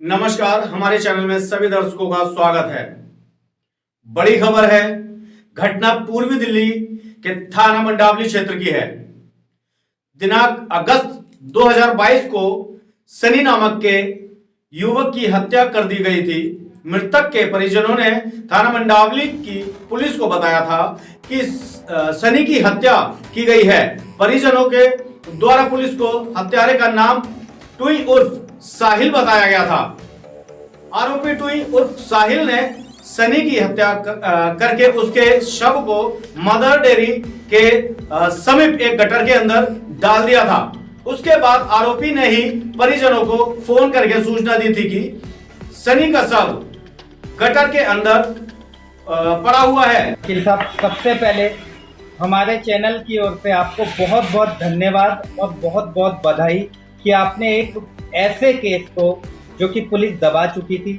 नमस्कार, हमारे चैनल में सभी दर्शकों का स्वागत है। बड़ी खबर है, घटना पूर्वी दिल्ली के थाना मंडावली क्षेत्र की है। दिनांक अगस्त 2022 को सनी नामक के युवक की हत्या कर दी गई थी। मृतक के परिजनों ने थाना मंडावली की पुलिस को बताया था कि सनी की हत्या की गई है। परिजनों के द्वारा पुलिस को हत्यारे का नाम टुई उर्फ साहिल बताया गया था। आरोपी टुई उर्फ साहिल ने सनी की हत्या करके उसके शव को मदर डेयरी के समीप एक गटर के अंदर डाल दिया था। उसके बाद आरोपी ने ही परिजनों को फोन करके सूचना दी थी कि सनी का शव गटर के अंदर पड़ा हुआ है। वकील साहब, सबसे पहले हमारे चैनल की ओर से आपको बहुत बहुत धन्यवाद और बहुत बहुत बधाई कि आपने एक ऐसे केस को जो कि पुलिस दबा चुकी थी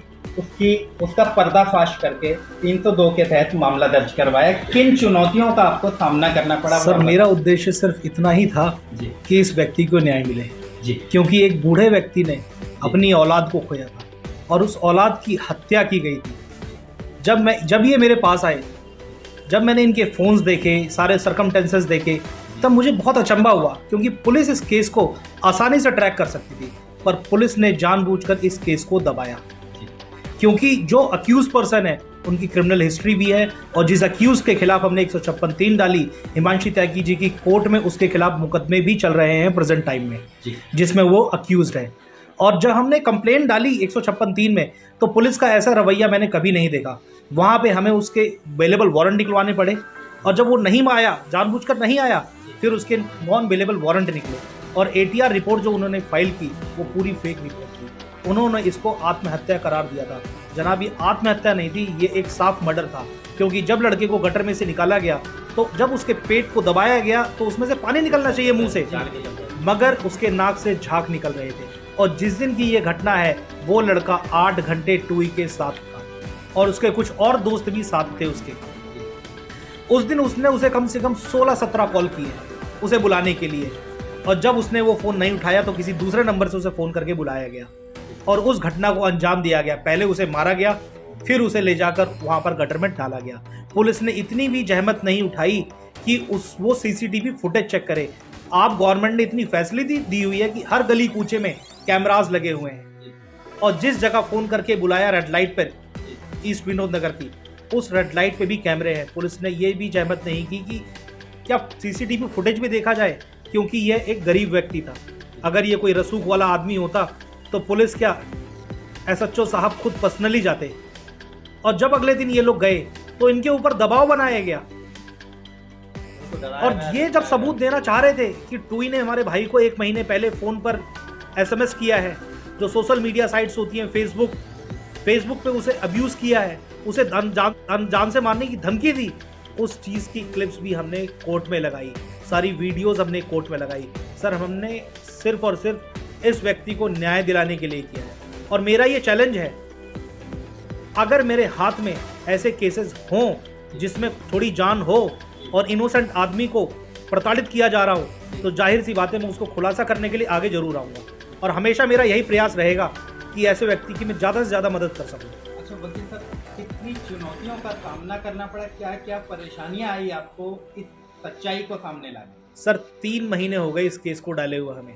उसका पर्दाफाश करके 302 के तहत मामला दर्ज करवाया। किन चुनौतियों का आपको सामना करना पड़ा? सर, मेरा उद्देश्य सिर्फ इतना ही था कि इस व्यक्ति को न्याय मिले जी, क्योंकि एक बूढ़े व्यक्ति ने अपनी औलाद को खोया था और उस औलाद की हत्या की गई थी। जब ये मेरे पास आए, जब मैंने इनके फोन्स देखे, सारे सर्कमटेंसेस देखे, तब मुझे बहुत अचंभा हुआ, क्योंकि पुलिस इस केस को आसानी से ट्रैक कर सकती थी, पर पुलिस ने जानबूझकर इस केस को दबाया। क्योंकि जो अक्यूज पर्सन है उनकी क्रिमिनल हिस्ट्री भी है, और जिस अक्यूज के खिलाफ हमने 156(3) डाली हिमांशी त्यागी जी की कोर्ट में, उसके खिलाफ मुकदमे भी चल रहे हैं प्रेजेंट टाइम में जिसमें वो अक्यूज्ड है। और जब हमने कंप्लेंट डाली 156(3) में, तो पुलिस का ऐसा रवैया मैंने कभी नहीं देखा। वहाँ पे हमें उसके बेलेबल वारंट निकलवाने पड़े, और जब वो नहीं आया, जानबूझकर नहीं आया, फिर उसके नॉन बेलेबल वारंट निकले। और ATR रिपोर्ट जो उन्होंने फाइल की वो पूरी फेक रिपोर्ट थी। उन्होंने इसको आत्महत्या करार दिया था। जनाब, ये आत्महत्या नहीं थी, ये एक साफ मर्डर था। क्योंकि जब लड़के को गटर में से निकाला गया, तो जब उसके पेट को दबाया गया तो उसमें से पानी निकलना चाहिए मुंह से, मगर उसके नाक से झाग निकल रहे थे। और जिस दिन की ये घटना है, वो लड़का 8 घंटे टूई के साथ था, और उसके कुछ और दोस्त भी साथ थे उसके। उस दिन उसने उसे कम से कम 16-17 कॉल किए उसे बुलाने के लिए, और जब उसने वो फ़ोन नहीं उठाया तो किसी दूसरे नंबर से उसे फ़ोन करके बुलाया गया और उस घटना को अंजाम दिया गया। पहले उसे मारा गया, फिर उसे ले जाकर वहाँ पर गटर में डाला गया। पुलिस ने इतनी भी जहमत नहीं उठाई कि वो CCTV फुटेज चेक करे। आप गवर्नमेंट ने इतनी फैसिलिटी दी हुई है कि हर गली कूचे में कैमराज लगे हुए हैं, और जिस जगह फ़ोन करके बुलाया रेड लाइट पर, ईस्ट विनोद नगर की, उस रेड लाइट पे भी कैमरे हैं। पुलिस ने ये भी जहमत नहीं की कि क्या CCTV फुटेज भी देखा जाए, क्योंकि यह एक गरीब व्यक्ति था। अगर ये कोई रसूख वाला आदमी होता तो पुलिस क्या, SHO साहब खुद पर्सनली जाते। और जब अगले दिन ये लोग गए तो इनके ऊपर दबाव बनाया गया, और ये जब सबूत देना चाह रहे थे कि टुई ने हमारे भाई को 1 महीने पहले फ़ोन पर SMS किया है, जो सोशल मीडिया साइट्स होती हैं, फेसबुक पे उसे अब्यूज़ किया है, उसे जान से मारने की धमकी दी, उस चीज़ की क्लिप्स भी हमने कोर्ट में लगाई, सारी वीडियोस हमने कोर्ट में लगाई। सर, हमने सिर्फ और सिर्फ इस व्यक्ति को न्याय दिलाने के लिए किया है। और मेरा ये चैलेंज है, अगर मेरे हाथ में ऐसे केसेस हों जिसमें थोड़ी जान हो और इनोसेंट आदमी को प्रताड़ित किया जा रहा हो, तो जाहिर सी बात है मैं उसको खुलासा करने के लिए आगे जरूर आऊँगा। और हमेशा मेरा यही प्रयास रहेगा कि ऐसे व्यक्ति की मैं ज़्यादा से ज़्यादा मदद कर सकूँ। अच्छा वकील साहब, कितनी चुनौतियों का सामना करना पड़ा, क्या क्या परेशानियां आई आपको इस सच्चाई को सामने लाने? सर, 3 महीने हो गए इस केस को डाले हुए हमें।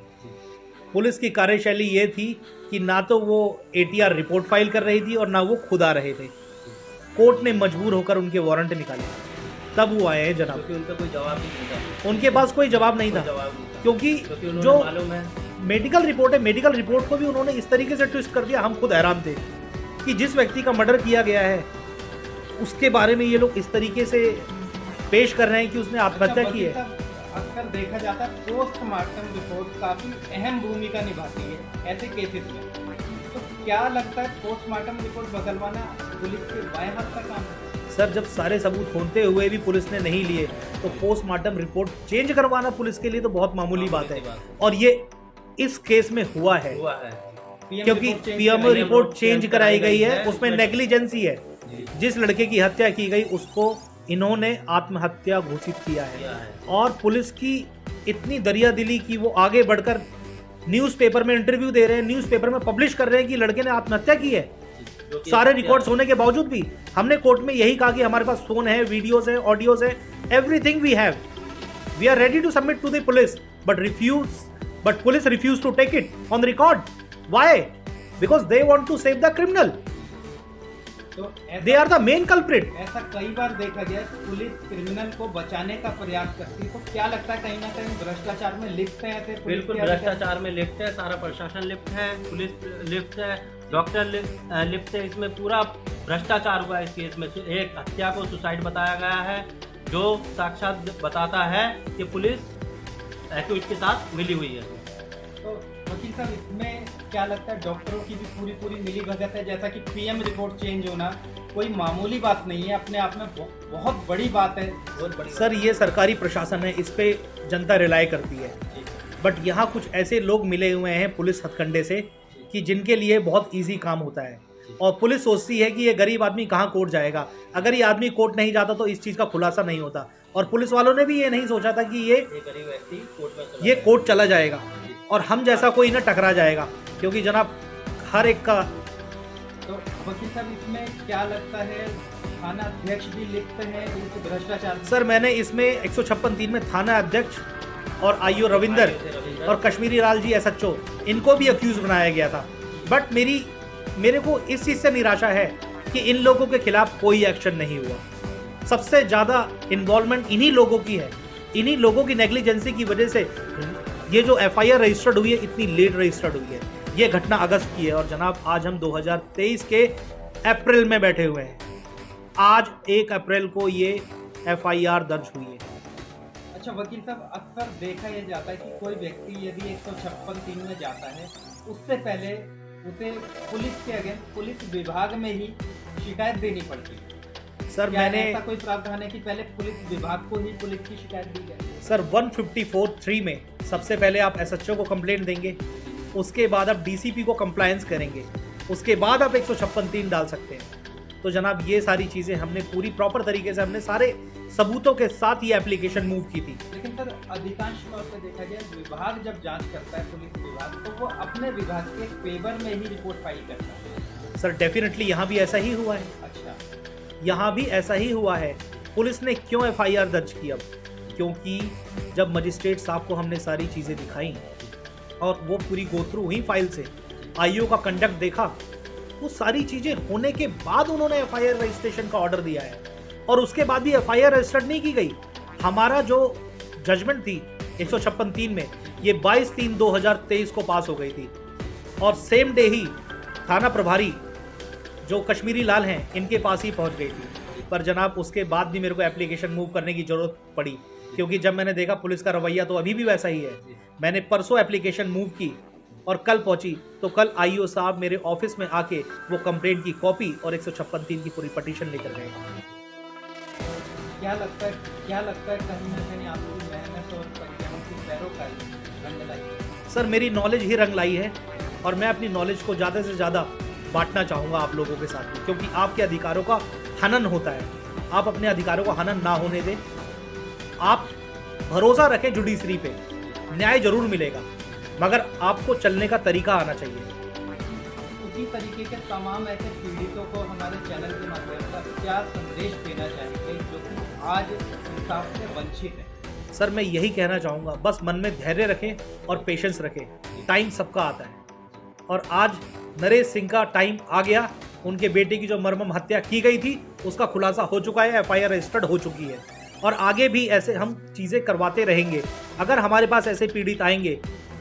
पुलिस की कार्यशैली ये थी कि ना तो वो ATR रिपोर्ट फाइल कर रही थी और ना वो खुद आ रहे थे। कोर्ट ने मजबूर होकर उनके वारंट निकाले, तब वो आए हैं जनाब। उनका कोई जवाब नहीं था, उनके पास कोई जवाब नहीं था, क्योंकि जो मेडिकल रिपोर्ट है, मेडिकल रिपोर्ट को भी उन्होंने इस तरीके से ट्विस्ट कर दिया। हम खुद हैरान थे कि जिस व्यक्ति का मर्डर किया गया है उसके बारे में ये लोग इस तरीके से पेश कर रहे हैं कि उसने आत्महत्या की है। अक्सर देखा जाता है पोस्टमार्टम रिपोर्ट काफी अहम भूमिका निभाती है ऐसे केसेस में, तो क्या लगता है पोस्टमार्टम रिपोर्ट बदलवाना पुलिस के बाएं हाथ का काम है? सर, जब सारे सबूत होते हुए भी पुलिस ने नहीं लिए, तो पोस्टमार्टम रिपोर्ट चेंज करवाना पुलिस के लिए तो बहुत मामूली बात है। और ये इस केस में हुआ है क्योंकि PMO रिपोर्ट चेंज कराई गई है, उसमें नेग्लिजेंसी है। जिस लड़के की हत्या की गई उसको इन्होंने आत्महत्या घोषित किया है। और पुलिस की इतनी दरिया दिली कि वो आगे बढ़कर न्यूज़पेपर में इंटरव्यू दे रहे हैं, न्यूज़पेपर में पब्लिश कर रहे हैं कि लड़के ने आत्महत्या की है। जो कि सारे रिकॉर्ड्स होने के बावजूद भी हमने कोर्ट में यही कहा कि हमारे पास फोन है, वीडियोस है, ऑडियोस है, everything we have, we are ready to submit to the police, but police refuse to take it on record. Why? Because they want to save the criminal, तो they are the main culprit. ऐसा कई बार देखा गया, police criminal को बचाने का प्रयास करती है, तो क्या लगता है कहीं ना कहीं भ्रष्टाचार में लिप्त है ऐसे पुलिस बिल्कुल के अधिकारी? भ्रष्टाचार में लिप्त है, सारा प्रशासन लिप्त है, पुलिस लिप्त है, डॉक्टर लिप्त है, इसमें पूरा भ्रष्टाचार हुआ है इस केस में। एक हत्या को सुसाइड बताया गया है, जो साक्षात बताता है कि पुलिस एक्यूज के साथ मिली हुई है। तो वकील साहब, इसमें क्या लगता है डॉक्टरों की भी पूरी मिली भगत है? जैसा कि पीएम रिपोर्ट चेंज होना कोई मामूली बात नहीं है, अपने आप में बहुत बड़ी बात है, बहुत बड़ी सर, ये सरकारी प्रशासन है, इस पे जनता रिलाय करती है, बट यहाँ कुछ ऐसे लोग मिले हुए हैं पुलिस हथकंडे से कि जिनके लिए बहुत इजी काम होता है, और पुलिस सोचती है कि ये गरीब आदमी कहाँ कोर्ट जाएगा। अगर ये आदमी कोर्ट नहीं जाता तो इस चीज़ का खुलासा नहीं होता, और पुलिस वालों ने भी ये नहीं सोचा था कि ये गरीब व्यक्ति कोर्ट चला जाएगा और हम जैसा कोई ना टकरा जाएगा, क्योंकि जनाब हर एक का। तो वकील साहब, इसमें क्या लगता है थाना अध्यक्ष भी लिप्त है इस भ्रष्टाचार में? सर, मैंने इसमें 156(3) में थाना अध्यक्ष और आईओ रविंदर और कश्मीरी लाल जी SHO, इनको भी अक्यूज बनाया गया था, बट मेरे को इस चीज़ से निराशा है कि इन लोगों के खिलाफ कोई एक्शन नहीं हुआ। सबसे ज़्यादा इन्वॉल्वमेंट इन्हीं लोगों की है, इन्हीं लोगों की नेग्लिजेंसी की वजह से ये जो FIR रजिस्टर्ड हुई है इतनी लेट रजिस्टर्ड हुई है। ये घटना अगस्त की है और जनाब आज हम 2023 के अप्रैल में बैठे हुए हैं। आज 1 अप्रैल को ये FIR दर्ज हुई है। अच्छा वकील साहब, अक्सर देखा यह जाता है कि कोई व्यक्ति यदि 156(3) में जाता है, उससे पहले उसे पुलिस के अगेंस्ट पुलिस विभाग में ही शिकायत देनी पड़ती है। सर, क्या मैंने ऐसा कोई प्रावधान है कि पहले पुलिस विभाग को ही पुलिस की शिकायत दी जाए? सर 154(3) में सबसे पहले आप SHO को कंप्लेंट देंगे, उसके बाद आप DCP को कंप्लायंस करेंगे, उसके बाद आप 156(3) डाल सकते हैं। तो जनाब ये सारी चीज़ें हमने पूरी प्रॉपर तरीके से, हमने सारे सबूतों के साथ ये एप्लीकेशन मूव की थी। लेकिन सर, अधिकांश तौर पे देखा गया विभाग जब जांच करता है, पुलिस विभाग, तो वो अपने विभाग के फेवर में ही रिपोर्ट फाइल करता है। सर डेफिनेटली यहाँ भी ऐसा ही हुआ है, अच्छा, यहाँ भी ऐसा ही हुआ है। पुलिस ने क्यों FIR दर्ज की अब? क्योंकि जब मजिस्ट्रेट साहब को हमने सारी चीज़ें दिखाई और वो पूरी गो थ्रू हुई फाइल से, IO का कंडक्ट देखा, वो सारी चीज़ें होने के बाद उन्होंने FIR रजिस्ट्रेशन का ऑर्डर दिया है, और उसके बाद भी FIR रजिस्टर्ड नहीं की गई। हमारा जो जजमेंट थी 156(3) में, ये 22/3/2023 को पास हो गई थी, और सेम डे ही थाना प्रभारी जो कश्मीरी लाल हैं इनके पास ही पहुंच गई थी। पर जनाब उसके बाद भी मेरे को एप्लीकेशन मूव करने की ज़रूरत पड़ी, क्योंकि जब मैंने देखा पुलिस का रवैया तो अभी भी वैसा ही है। मैंने परसों एप्लीकेशन मूव की और कल पहुंची, तो कल IO साहब मेरे ऑफिस में आके वो कंप्लेंट की कॉपी और 156(3) की पूरी पटिशन लेकर गए। क्या लगता है कहीं ना कहीं आपकी मेहनत और परिश्रम की पैरोकारी रंग लाई? सर मेरी नॉलेज ही रंग लाई है, और मैं अपनी नॉलेज को ज़्यादा से ज़्यादा बांटना चाहूँगा आप लोगों के साथ में, क्योंकि आपके अधिकारों का हनन होता है। आप अपने अधिकारों को हनन ना होने दें। आप भरोसा रखें जुडिशरी पे, न्याय जरूर मिलेगा, मगर आपको चलने का तरीका आना चाहिए। उसी तरीके के तमाम ऐसे पीड़ितों को हमारे चैनल के माध्यम से क्या संदेश देना चाहेंगे जो कि आज इंसाफ से वंचित है? सर मैं यही कहना चाहूँगा, बस मन में धैर्य रखें और पेशेंस रखें। टाइम सबका आता है, और आज नरेश सिंह का टाइम आ गया। उनके बेटे की जो मर्मम हत्या की गई थी उसका खुलासा हो चुका है, FIR रजिस्टर्ड हो चुकी है, और आगे भी ऐसे हम चीज़ें करवाते रहेंगे। अगर हमारे पास ऐसे पीड़ित आएंगे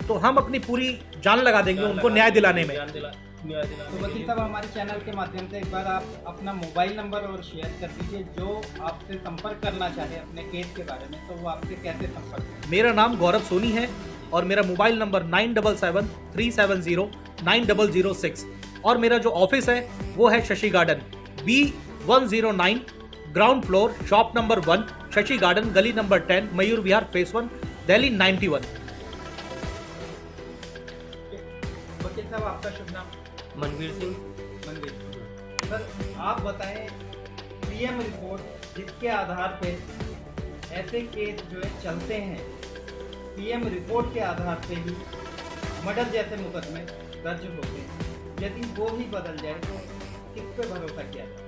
तो हम अपनी पूरी जान लगा देंगे उनको न्याय दिलाने में। तो वकील साहब, हमारे चैनल के माध्यम से एक बार आप अपना मोबाइल नंबर और शेयर कर दीजिए, जो आपसे संपर्क करना चाहे अपने केस के बारे में, तो वो आपसे कैसे संपर्क करें? मेरा नाम गौरव सोनी है और मेरा मोबाइल नंबर 9773709006, और मेरा जो ऑफिस है वो है Shashi garden B109 ground floor, shop number 1, Shashi garden, गली नंबर 10, मयूर विहार, फेस 1, दिल्ली 91। वकील साहब, आपका शुभ नाम? मनवीर सिंह। सर आप बताएं, पीएम रिपोर्ट जिसके आधार पे ऐसे केस जो है चलते हैं, पीएम रिपोर्ट के आधार पे ही मर्डर जैसे मुकदमे दर्ज होते हैं, यदि वो भी बदल जाए तो किस पे भरोसा किया जाए?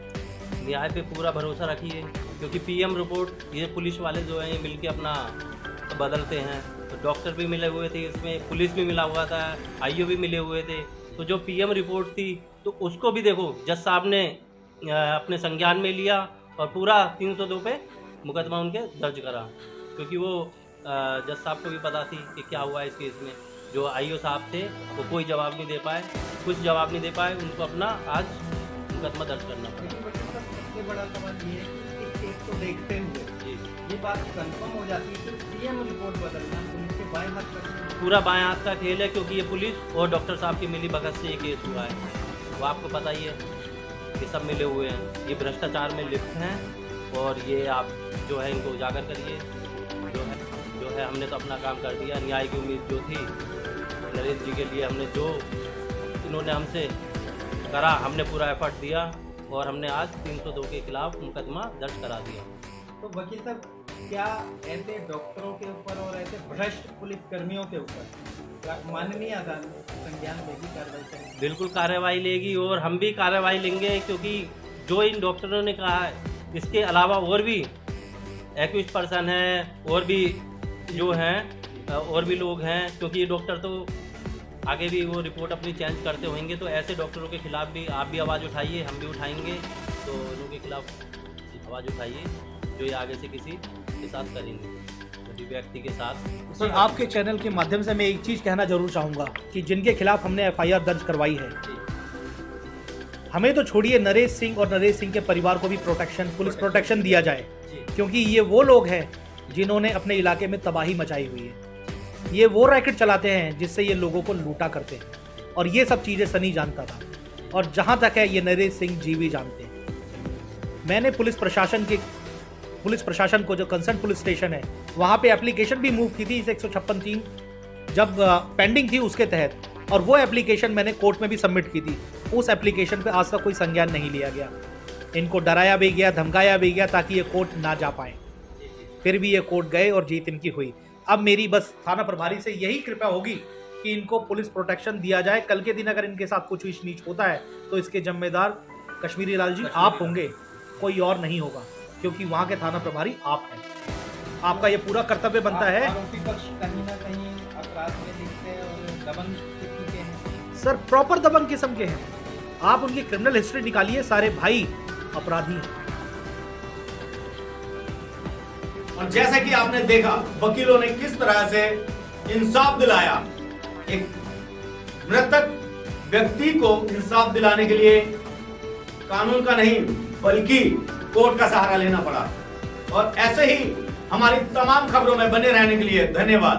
न्याय पे पूरा भरोसा रखिए, क्योंकि पीएम रिपोर्ट ये पुलिस वाले जो हैं ये मिलके अपना बदलते हैं। तो डॉक्टर भी मिले हुए थे, इसमें पुलिस भी मिला हुआ था, आईओ भी मिले हुए थे। तो जो पीएम रिपोर्ट थी तो उसको भी देखो जज साहब ने अपने संज्ञान में लिया और पूरा 302 पे मुकदमा उनके दर्ज करा, क्योंकि वो जज साहब को भी पता थी कि क्या हुआ इस केस में। जो आईओ साहब थे वो कोई जवाब नहीं दे पाए, कुछ जवाब नहीं दे पाए, उनको अपना आज मुकदमा दर्ज करना पड़ा। लेकिन वकील साहब, सबसे बड़ा सवाल ये है कि इस केस को देखते हुए जी, ये बात कंफर्म हो जाती है कि पीएम रिपोर्ट बदलना पुलिस के बाएं हाथ का पूरा बाएं हाथ का खेल है, क्योंकि ये पुलिस और डॉक्टर साहब की मिली भगत से ये केस हुआ है। वो आपको पता ही है कि सब मिले हुए हैं, ये भ्रष्टाचार में लिप्त हैं और ये आप जो है इनको उजागर करिए। जो है हमने तो अपना काम कर दिया। न्याय की उम्मीद जो थी नरेंद्र जी के लिए, हमने जो इन्होंने हमसे करा, हमने पूरा एफर्ट दिया और हमने आज 302 के खिलाफ मुकदमा दर्ज करा दिया। तो वकील साहब, क्या ऐसे डॉक्टरों के ऊपर और ऐसे भ्रष्ट पुलिसकर्मियों के ऊपर माननीय अदालत संज्ञान लेगी, कार्रवाई करेगी? बिल्कुल कार्रवाई लेगी और हम भी कार्रवाई लेंगे, क्योंकि जो इन डॉक्टरों ने कहा है इसके अलावा और भी एक्यूज पर्सन हैं और भी जो हैं और भी लोग हैं, क्योंकि ये डॉक्टर तो आगे भी वो रिपोर्ट अपनी चेंज करते होंगे। तो ऐसे डॉक्टरों के खिलाफ भी आप भी आवाज़ उठाइए, हम भी उठाएंगे। तो लोगों के खिलाफ आवाज़ उठाइए जो ये आगे से किसी के साथ करेंगे, किसी व्यक्ति के साथ। सर, आपके चैनल के माध्यम से मैं एक चीज़ कहना जरूर चाहूँगा कि जिनके खिलाफ हमने एफआईआर दर्ज करवाई है, हमें तो छोड़िए, नरेश सिंह और नरेश सिंह के परिवार को भी प्रोटेक्शन, पुलिस प्रोटेक्शन दिया जाए, क्योंकि ये वो लोग हैं जिन्होंने अपने इलाके में तबाही मचाई हुई है। ये वो रैकेट चलाते हैं जिससे ये लोगों को लूटा करते हैं, और ये सब चीज़ें सनी जानता था, और जहाँ तक है ये नरेश सिंह जी भी जानते हैं। मैंने पुलिस प्रशासन को, जो कंसर्न पुलिस स्टेशन है, वहाँ पे एप्लीकेशन भी मूव की थी इस 156(3) जब पेंडिंग थी उसके तहत, और वो एप्लीकेशन मैंने कोर्ट में भी सबमिट की थी। उस एप्लीकेशन पे आज तक कोई संज्ञान नहीं लिया गया। इनको डराया भी गया, धमकाया भी गया ताकि ये कोर्ट ना जा पाए, फिर भी ये कोर्ट गए और जीत इनकी हुई। अब मेरी बस थाना प्रभारी से यही कृपा होगी कि इनको पुलिस प्रोटेक्शन दिया जाए। कल के दिन अगर इनके साथ कुछ ऊंच नीच होता है तो इसके जिम्मेदार कश्मीरी लाल जी आप होंगे, कोई और नहीं होगा, क्योंकि वहाँ के थाना प्रभारी आप हैं। आपका ये पूरा कर्तव्य बनता है। आरोपी पक्ष कहीं ना कहीं अपराध में लिखते हैं और दबंग किस्म के हैं। सर, प्रॉपर दबंग किस्म के हैं। आप उनकी क्रिमिनल हिस्ट्री निकालिए, सारे भाई अपराधी हैं। और जैसा कि आपने देखा, वकीलों ने किस तरह से इंसाफ दिलाया। एक मृतक व्यक्ति को इंसाफ दिलाने के लिए कानून का नहीं बल्कि कोर्ट का सहारा लेना पड़ा। और ऐसे ही हमारी तमाम खबरों में बने रहने के लिए धन्यवाद।